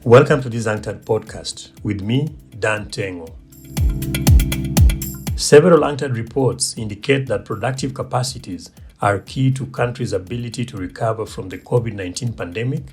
Welcome to this UNCTAD podcast with me, Dan Tengo. Several UNCTAD reports indicate that productive capacities are key to countries' ability to recover from the COVID-19 pandemic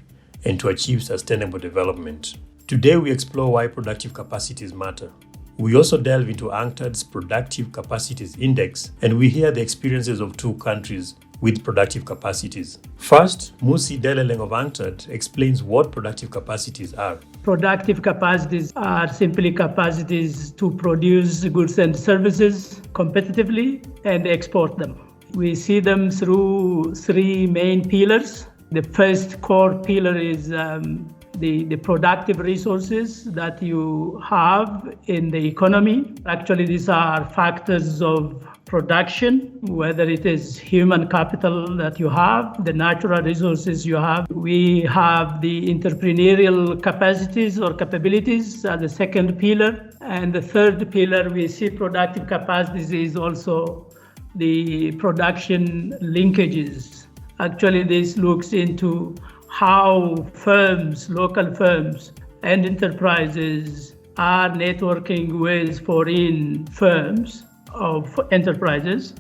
and to achieve sustainable development. Today we explore why productive capacities matter. We also delve into UNCTAD's Productive Capacities Index, and we hear the experiences of two countries with productive capacities. First, Musi Deleleng of UNCTAD explains what productive capacities are. Productive capacities are simply capacities to produce goods and services competitively and export them. We see them through three main pillars. The first core pillar is the productive resources that you have in the economy. Actually, these are factors of production, whether it is human capital that you have, the natural resources you have. We have the entrepreneurial capacities or capabilities as the second pillar. And the third pillar, we see productive capacities is also the production linkages. Actually, this looks into how firms, local firms and enterprises are networking with foreign firms of enterprises,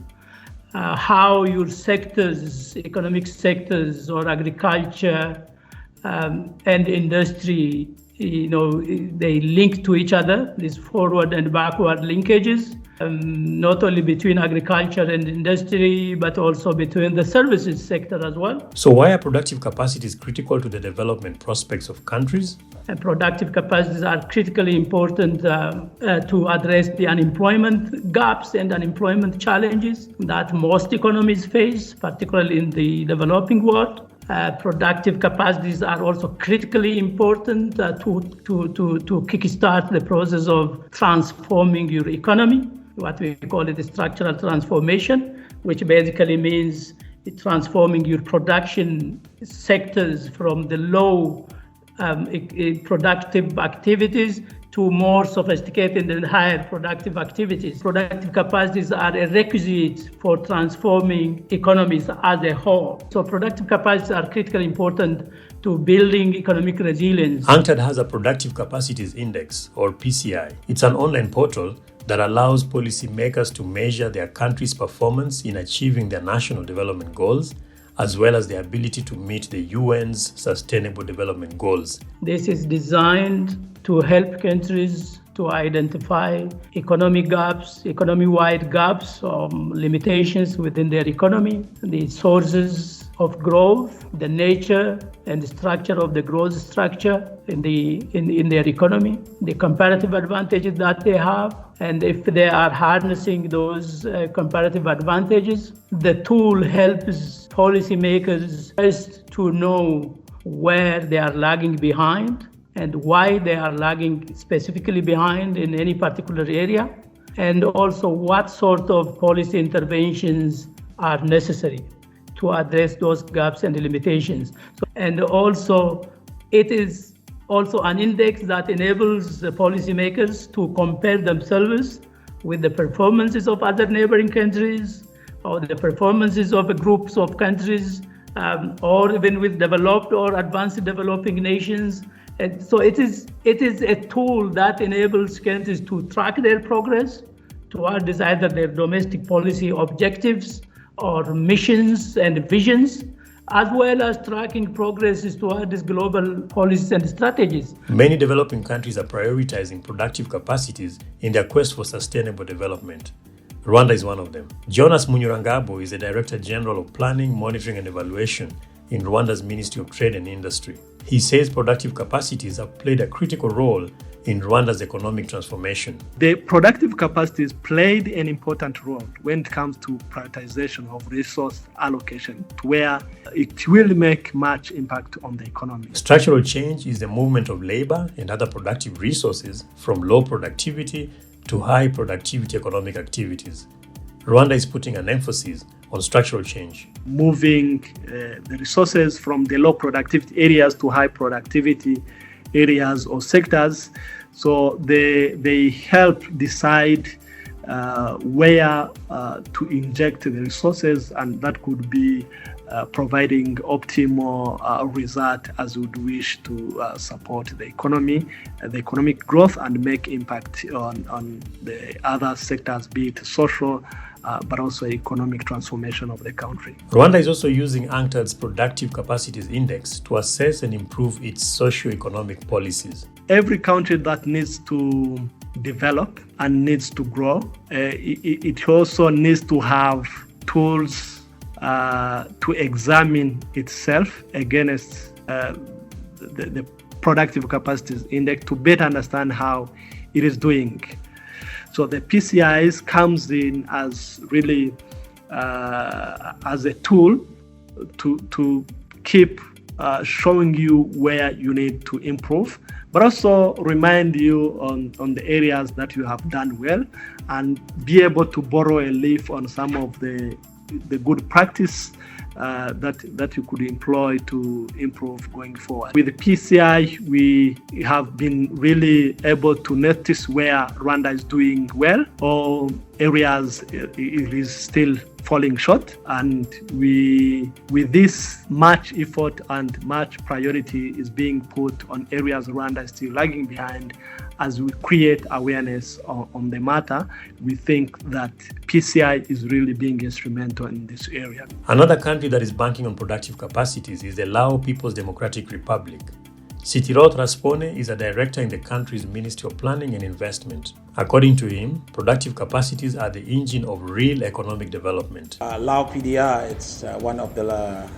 how your sectors, economic sectors or agriculture and industry, they link to each other, these forward and backward linkages, not only between agriculture and industry, but also between the services sector as well. So why are productive capacities critical to the development prospects of countries? And productive capacities are critically important to address the unemployment gaps and unemployment challenges that most economies face, particularly in the developing world. Productive capacities are also critically important to kickstart the process of transforming your economy, what we call it structural transformation, which basically means transforming your production sectors from the low productive activities to more sophisticated and higher productive activities. Productive capacities are a requisite for transforming economies as a whole. So productive capacities are critically important to building economic resilience. UNCTAD has a Productive Capacities Index, or PCI. It's an online portal that allows policymakers to measure their country's performance in achieving their national development goals, as well as the ability to meet the UN's Sustainable Development Goals. This is designed to help countries to identify economic gaps, economy-wide gaps or limitations within their economy, the sources of growth, the nature and the structure of the growth structure in their economy, the comparative advantages that they have, and if they are harnessing those comparative advantages, the tool helps policymakers first to know where they are lagging behind and why they are lagging specifically behind in any particular area, and also what sort of policy interventions are necessary to address those gaps and limitations. And also, it is also an index that enables the policymakers to compare themselves with the performances of other neighboring countries or the performances of groups of countries or even with developed or advanced developing nations. And so it is a tool that enables countries to track their progress towards either their domestic policy objectives or missions and visions, as well as tracking progress towards global policies and strategies. Many developing countries are prioritizing productive capacities in their quest for sustainable development. Rwanda is one of them. Jonas Munyurangabo is the Director General of Planning, Monitoring and Evaluation in Rwanda's Ministry of Trade and Industry. He says productive capacities have played a critical role in Rwanda's economic transformation. The productive capacities played an important role when it comes to prioritization of resource allocation, where it will make much impact on the economy. Structural change is the movement of labor and other productive resources from low productivity to high productivity economic activities. Rwanda is putting an emphasis on structural change. Moving the resources from the low productivity areas to high productivity areas or sectors. So they help decide where to inject the resources, and that could be providing optimal result as we would wish to support the economy, the economic growth, and make impact on the other sectors, be it social, but also economic transformation of the country. Rwanda is also using UNCTAD's Productive Capacities Index to assess and improve its socio-economic policies. Every country that needs to develop and needs to grow, it also needs to have tools to examine itself against the Productive Capacities Index to better understand how it is doing. So the PCIs comes in as really as a tool to keep showing you where you need to improve, but also remind you on the areas that you have done well and be able to borrow a leaf on some of the good practice that you could employ to improve going forward. With the PCI, we have been really able to notice where Rwanda is doing well or areas it is still falling short, and with this much effort and much priority is being put on areas Rwanda is still lagging behind. As we create awareness on the matter, we think that PCI is really being instrumental in this area. Another country that is banking on productive capacities is the Laos People's Democratic Republic. Sitirot Raspone is a director in the country's Ministry of Planning and Investment. According to him, productive capacities are the engine of real economic development. Laos PDR, it's one of the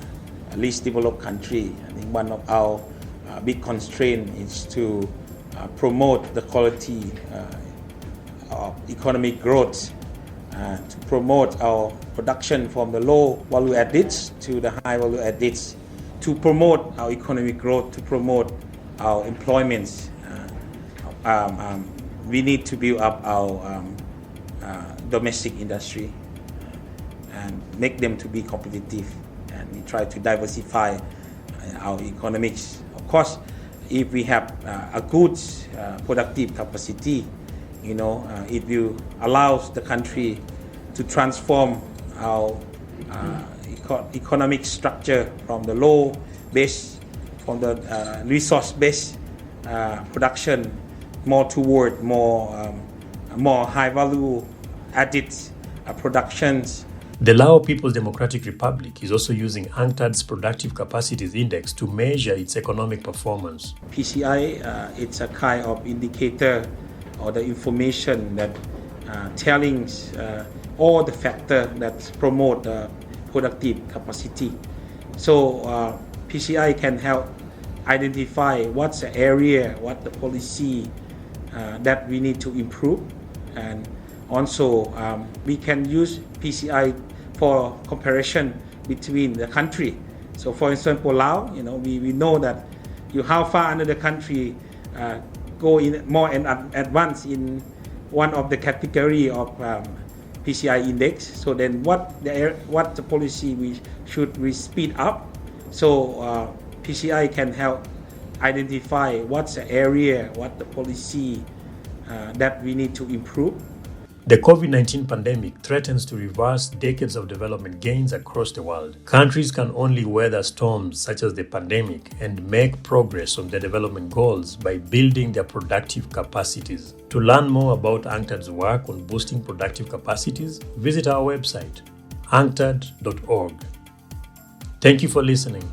least developed country. I think one of our big constraints is to promote the quality of economic growth, to promote our production from the low value added to the high value added, to promote our economic growth, to promote our employment. We need to build up our domestic industry and make them to be competitive, and we try to diversify our economics. Of course, if we have a good productive capacity, it will allow the country to transform our economic structure from the low base, from the resource-based production, more toward more high value added productions. The Laos People's Democratic Republic is also using UNCTAD's Productive Capacities Index to measure its economic performance. PCI, it's a kind of indicator or the information that telling all the factors that promote productive capacity. So PCI can help identify what's the area, what the policy that we need to improve, and also we can use PCI for comparison between the country. So for example, Laos, we know that how far under the country go in more advanced in one of the category of PCI index. So then what the policy we speed up. So PCI can help identify what's the area, what the policy that we need to improve. The COVID-19 pandemic threatens to reverse decades of development gains across the world. Countries can only weather storms such as the pandemic and make progress on their development goals by building their productive capacities. To learn more about UNCTAD's work on boosting productive capacities, visit our website, unctad.org. Thank you for listening.